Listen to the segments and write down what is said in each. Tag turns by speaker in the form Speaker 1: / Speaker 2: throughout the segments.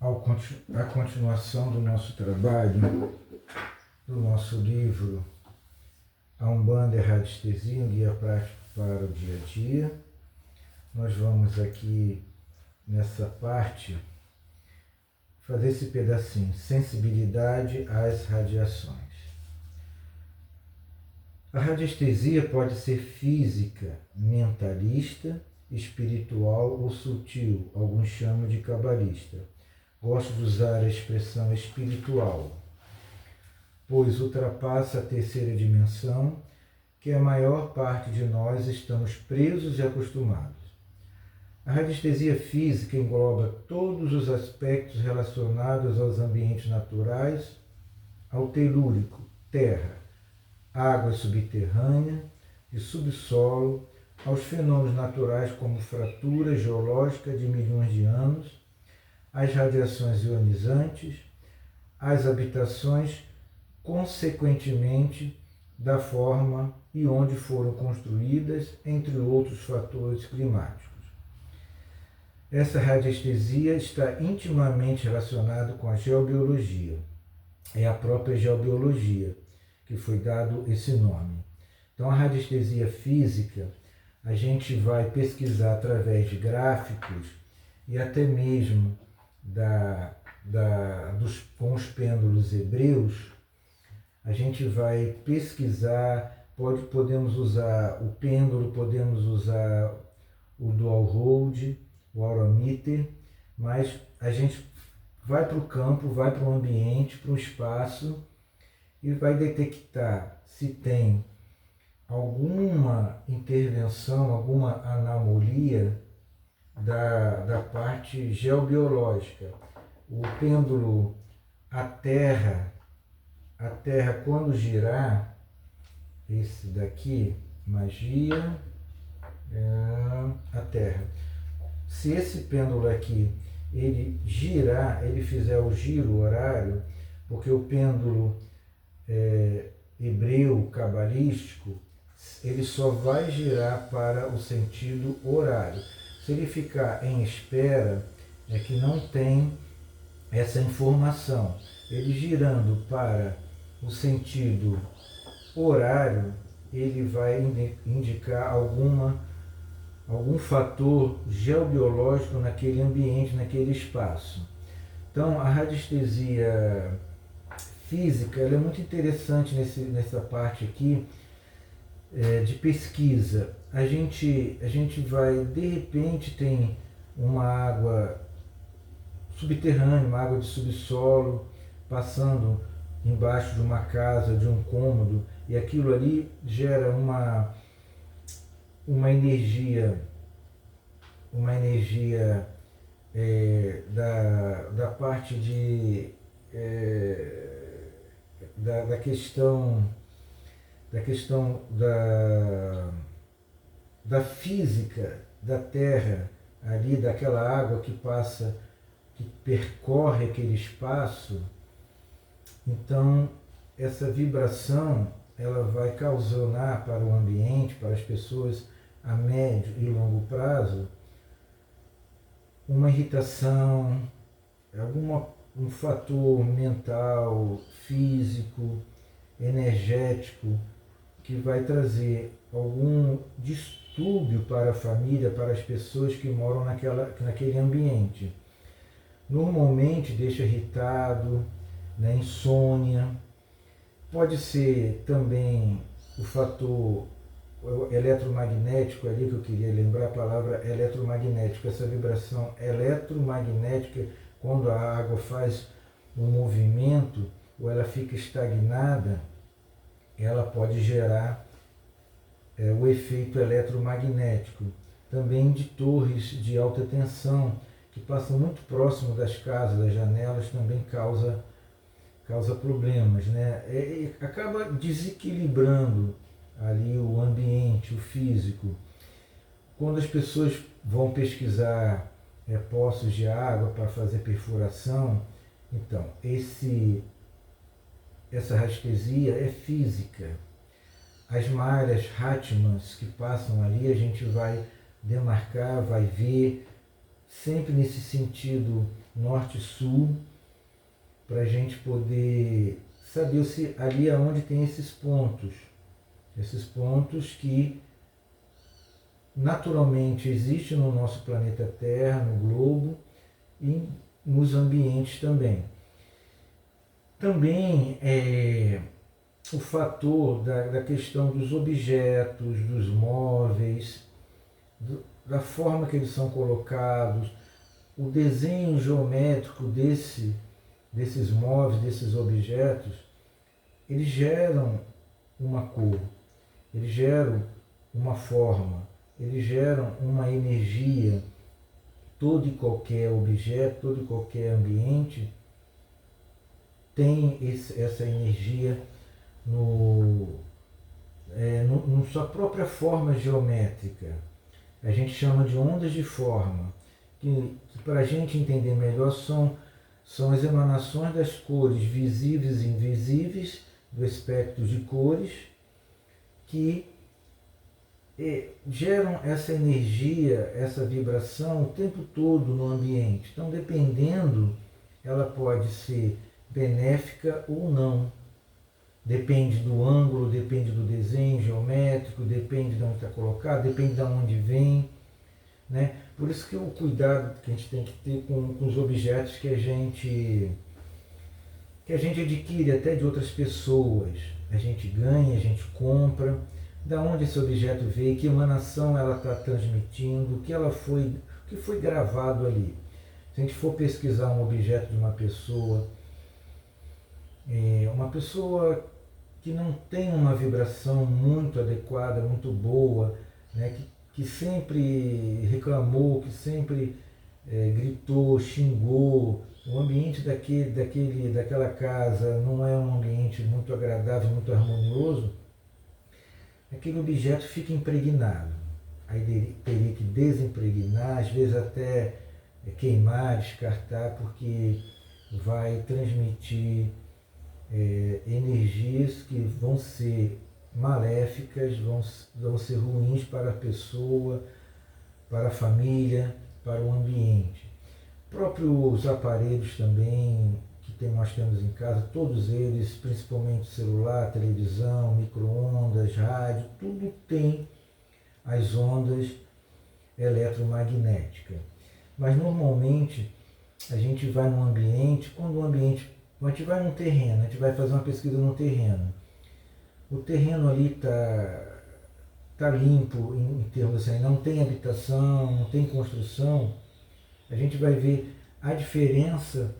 Speaker 1: a continuação do nosso trabalho, do nosso livro A Umbanda e a Radiestesia, um guia prático para o dia a dia. Nós vamos aqui, nessa parte, fazer esse pedacinho, sensibilidade às radiações. A radiestesia pode ser física, mentalista, espiritual ou sutil, alguns chamam de cabalista. Gosto de usar a expressão espiritual, pois ultrapassa a terceira dimensão, que a maior parte de nós estamos presos e acostumados. A radiestesia física engloba todos os aspectos relacionados aos ambientes naturais, ao telúrico, terra, água subterrânea e subsolo, aos fenômenos naturais como fratura geológica de milhões de anos, às radiações ionizantes, às habitações, consequentemente, da forma e onde foram construídas, entre outros fatores climáticos. Essa radiestesia está intimamente relacionada com a geobiologia. É a própria geobiologia que foi dado esse nome. Então, a radiestesia física, a gente vai pesquisar através de gráficos e até mesmo com os pêndulos hebreus. A gente vai pesquisar, podemos usar o pêndulo, podemos usar o dual hold, o aurameter, mas a gente vai para o campo, vai para o ambiente, para o espaço e vai detectar se tem alguma intervenção, alguma anomalia da parte geobiológica. O pêndulo, a Terra quando girar, esse daqui, magia, a Terra. Se esse pêndulo aqui, ele girar, ele fizer o giro horário, porque o pêndulo hebreu, cabalístico, ele só vai girar para o sentido horário. Se ele ficar em espera, é que não tem essa informação. Ele girando para o sentido horário, ele vai indicar algum fator geobiológico naquele ambiente, naquele espaço. Então, a radiestesia física ela é muito interessante nessa parte aqui de pesquisa. A gente vai, de repente, tem uma água subterrânea, uma água de subsolo, passando embaixo de uma casa, de um cômodo, e aquilo ali gera uma energia da parte da questão da física da Terra, ali daquela água que passa, que percorre aquele espaço. Então, essa vibração ela vai causar para o ambiente, para as pessoas a médio e longo prazo, uma irritação, um fator mental, físico, energético, que vai trazer algum distúrbio para a família, para as pessoas que moram naquele ambiente. Normalmente deixa irritado, insônia. Pode ser também o fator eletromagnético ali, que eu queria lembrar a palavra eletromagnético, essa vibração eletromagnética, quando a água faz um movimento ou ela fica estagnada, ela pode gerar o efeito eletromagnético. Também de torres de alta tensão, que passam muito próximo das casas, das janelas, também causa problemas, né? Acaba desequilibrando ali o ambiente, o físico. Quando as pessoas vão pesquisar poços de água para fazer perfuração, então essa radiestesia é física. As malhas Hatmans que passam ali, a gente vai demarcar, vai ver sempre nesse sentido norte-sul, para a gente poder saber se ali aonde tem esses pontos que naturalmente existem no nosso planeta Terra, no globo e nos ambientes também. Também o fator da questão dos objetos, dos móveis, da forma que eles são colocados, o desenho geométrico desses móveis, desses objetos, eles geram uma cor, eles geram uma forma, eles geram uma energia. Todo e qualquer objeto, todo e qualquer ambiente tem essa energia na sua própria forma geométrica. A gente chama de ondas de forma, que para a gente entender melhor são as emanações das cores visíveis e invisíveis, do espectro de cores, que geram essa energia, essa vibração o tempo todo no ambiente. Então, dependendo, ela pode ser benéfica ou não. Depende do ângulo, depende do desenho geométrico, depende de onde está colocado, depende de onde vem, né? Por isso que o cuidado que a gente tem que ter com os objetos que a gente adquire até de outras pessoas. A gente ganha, a gente compra, da onde esse objeto veio, que emanação ela está transmitindo, o que foi gravado ali. Se a gente for pesquisar um objeto de uma pessoa que não tem uma vibração muito adequada, muito boa, né, que sempre reclamou, que sempre gritou, xingou, o ambiente daquela casa não é um ambiente muito agradável, muito harmonioso, aquele objeto fica impregnado. Aí teria que desimpregnar, às vezes até queimar, descartar, porque vai transmitir energias que vão ser maléficas, vão ser ruins para a pessoa, para a família, para o ambiente. Próprios aparelhos também que nós temos em casa, todos eles, principalmente celular, televisão, micro-ondas, rádio, tudo tem as ondas eletromagnéticas. Mas normalmente a gente vai num ambiente, quando a gente vai num terreno, a gente vai fazer uma pesquisa no terreno. O terreno ali tá limpo em termos assim, não tem habitação, não tem construção. A gente vai ver a diferença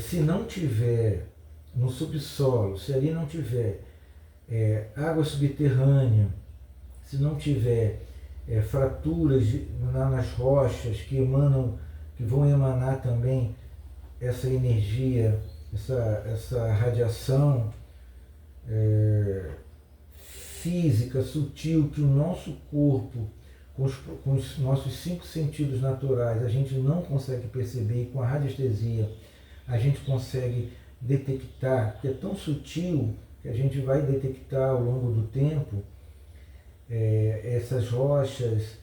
Speaker 1: se não tiver no subsolo, se ali não tiver água subterrânea, se não tiver fraturas nas rochas que vão emanar também essa energia, essa radiação física, sutil, que o nosso corpo, com os nossos 5 sentidos naturais, a gente não consegue perceber, e com a radiestesia a gente consegue detectar, que é tão sutil que a gente vai detectar ao longo do tempo essas rochas,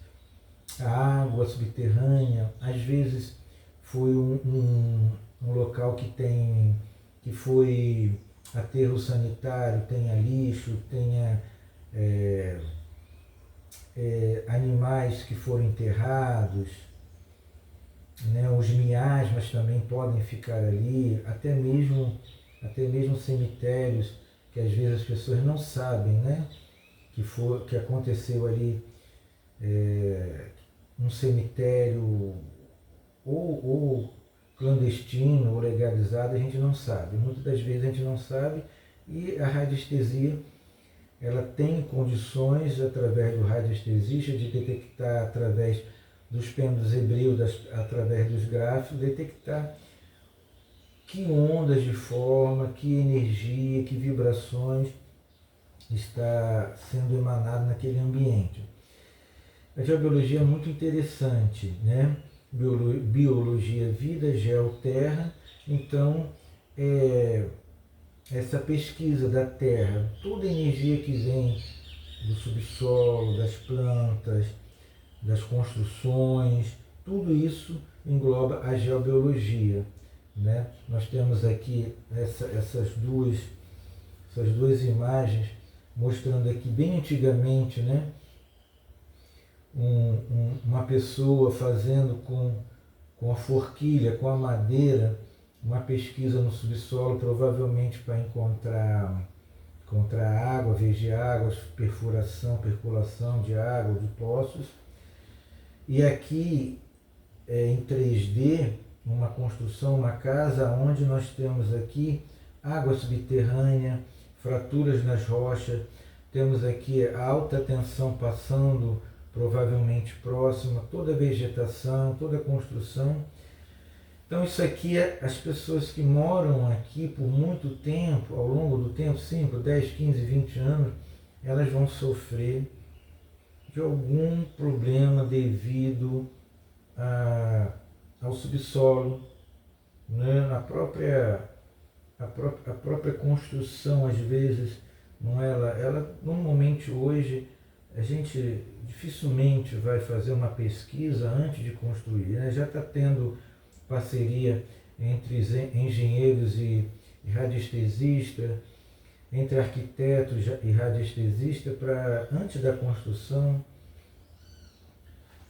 Speaker 1: a água subterrânea. Às vezes foi um local que foi aterro sanitário, tenha lixo, tenha animais que foram enterrados, né? Os miasmas também podem ficar ali, até mesmo cemitérios que às vezes as pessoas não sabem, né? Que aconteceu ali um cemitério ou clandestino ou legalizado, a gente não sabe. Muitas das vezes a gente não sabe, e a radiestesia ela tem condições, através do radiestesista, de detectar através dos pêndulos hebreus, através dos gráficos, detectar que ondas de forma, que energia, que vibrações está sendo emanado naquele ambiente. A geobiologia é muito interessante, né? Biologia, vida, geoterra. Então, essa pesquisa da Terra, toda a energia que vem do subsolo, das plantas, das construções, tudo isso engloba a geobiologia, né? Nós temos aqui essas duas imagens mostrando aqui bem antigamente, né? Uma pessoa fazendo com a forquilha, com a madeira, uma pesquisa no subsolo, provavelmente para encontrar água, veios de águas, percolação de água, de poços. E aqui, em 3D, uma construção, uma casa, onde nós temos aqui água subterrânea, fraturas nas rochas, temos aqui a alta tensão passando provavelmente próxima, toda a vegetação, toda a construção. Então isso aqui, as pessoas que moram aqui por muito tempo, ao longo do tempo, 5, 10, 15, 20 anos, elas vão sofrer de algum problema devido ao subsolo, né? A própria construção, às vezes, não ela normalmente hoje a gente dificilmente vai fazer uma pesquisa antes de construir, né? Já está tendo parceria entre engenheiros e radiestesistas, entre arquitetos e radiestesistas, para, antes da construção,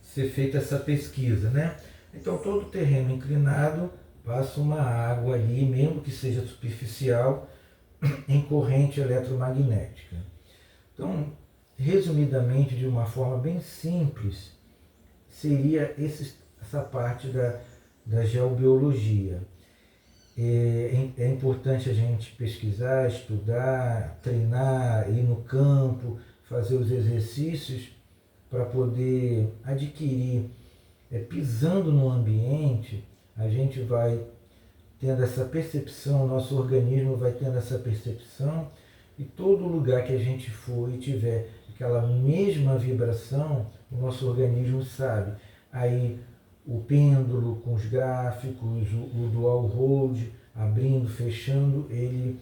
Speaker 1: ser feita essa pesquisa, né? Então, todo terreno inclinado passa uma água ali, mesmo que seja superficial, em corrente eletromagnética. Então, resumidamente, de uma forma bem simples, seria essa parte da geobiologia. É importante a gente pesquisar, estudar, treinar, ir no campo, fazer os exercícios para poder adquirir. Pisando no ambiente, a gente vai tendo essa percepção, nosso organismo vai tendo essa percepção, e todo lugar que a gente for e tiver aquela mesma vibração, o nosso organismo sabe. Aí o pêndulo com os gráficos, o dual hold, abrindo, fechando, ele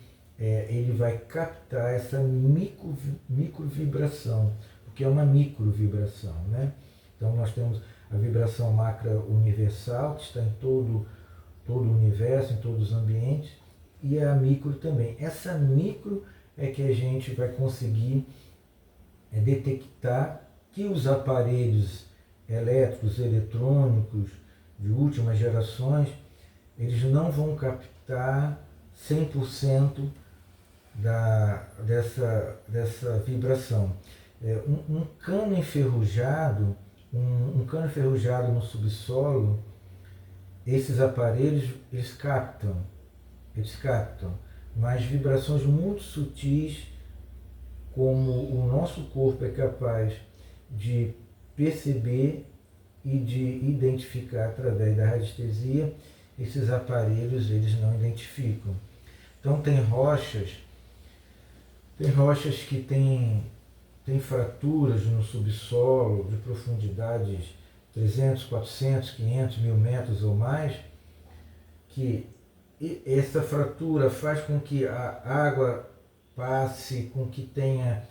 Speaker 1: vai captar essa microvibração, porque é uma microvibração, né? Então nós temos a vibração macra universal, que está em todo o universo, em todos os ambientes, e a micro também. Essa micro é que a gente vai conseguir detectar que os aparelhos elétricos, eletrônicos de últimas gerações, eles não vão captar 100% dessa vibração. Um cano enferrujado, um cano enferrujado no subsolo, esses aparelhos eles captam, mas vibrações muito sutis, como o nosso corpo é capaz de perceber e de identificar através da radiestesia, esses aparelhos eles não identificam. Então tem rochas que têm fraturas no subsolo de profundidades 300, 400, 500, 1000 metros ou mais, que essa fratura faz com que a água passe, com que tenha,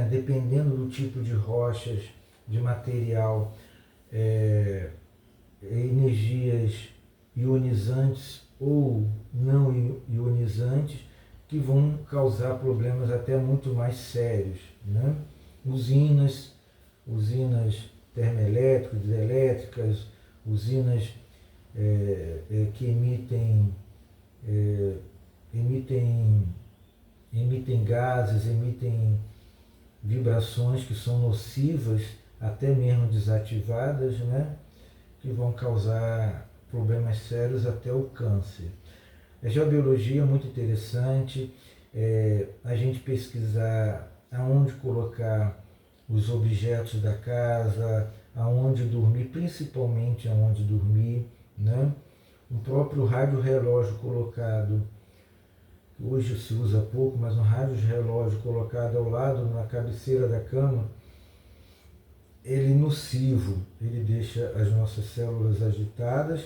Speaker 1: dependendo do tipo de rochas, de material, energias ionizantes ou não ionizantes, que vão causar problemas até muito mais sérios, né? Usinas termoelétricas, elétricas, usinas que emitem gases, emitem vibrações que são nocivas, até mesmo desativadas, né? Que vão causar problemas sérios, até o câncer. A geobiologia é muito interessante, a gente pesquisar aonde colocar os objetos da casa, aonde dormir, principalmente aonde dormir, né? O próprio rádio-relógio colocado, hoje se usa pouco, mas um rádio-relógio colocado ao lado, na cabeceira da cama, ele é nocivo, ele deixa as nossas células agitadas.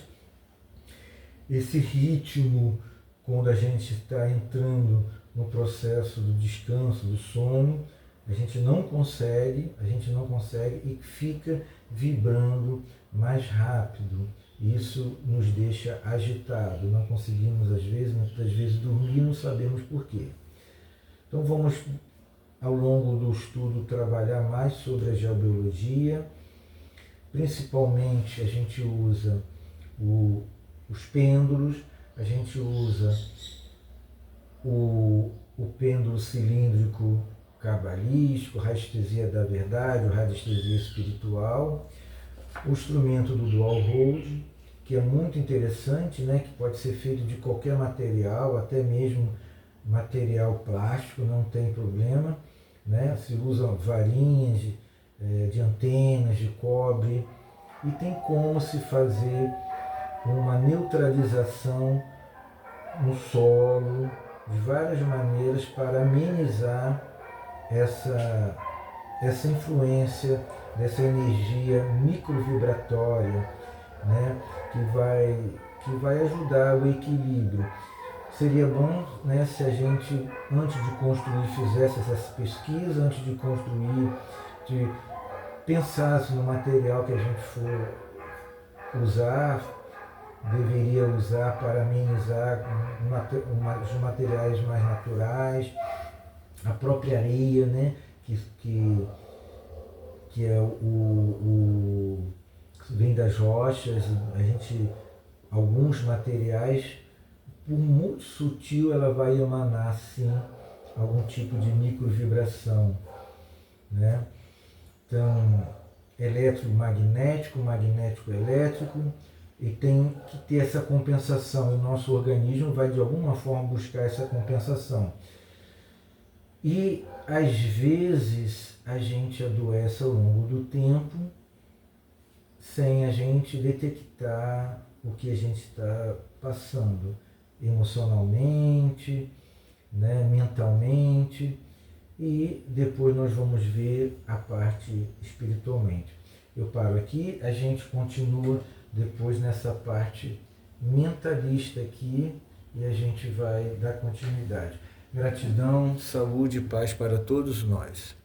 Speaker 1: Esse ritmo, quando a gente está entrando no processo do descanso, do sono, a gente não consegue e fica vibrando mais rápido. Isso nos deixa agitado, não conseguimos muitas vezes dormir, não sabemos por quê. Então vamos, ao longo do estudo, trabalhar mais sobre a geobiologia. Principalmente a gente usa os pêndulos, a gente usa o pêndulo cilíndrico cabalístico, radiestesia da verdade, ou radiestesia espiritual, o instrumento do dual hold, que é muito interessante, né, que pode ser feito de qualquer material, até mesmo material plástico, não tem problema, né? Se usam varinhas de antenas, de cobre, e tem como se fazer uma neutralização no solo, de várias maneiras, para amenizar essa influência dessa energia microvibratória, né, que vai ajudar o equilíbrio. Seria bom, né, se a gente, antes de construir, fizesse essas pesquisas, antes de construir, de pensasse no material que a gente for usar, deveria usar para amenizar os materiais mais naturais, a própria areia, né, que é vem das rochas. Alguns materiais, por muito sutil, ela vai emanar sim algum tipo de microvibração, né? Então, eletromagnético, magnético-elétrico, e tem que ter essa compensação, e o nosso organismo vai de alguma forma buscar essa compensação. E às vezes a gente adoece ao longo do tempo sem a gente detectar o que a gente está passando emocionalmente, né, mentalmente, e depois nós vamos ver a parte espiritualmente. Eu paro aqui, a gente continua depois nessa parte mentalista aqui e a gente vai dar continuidade. Gratidão, saúde e paz para todos nós.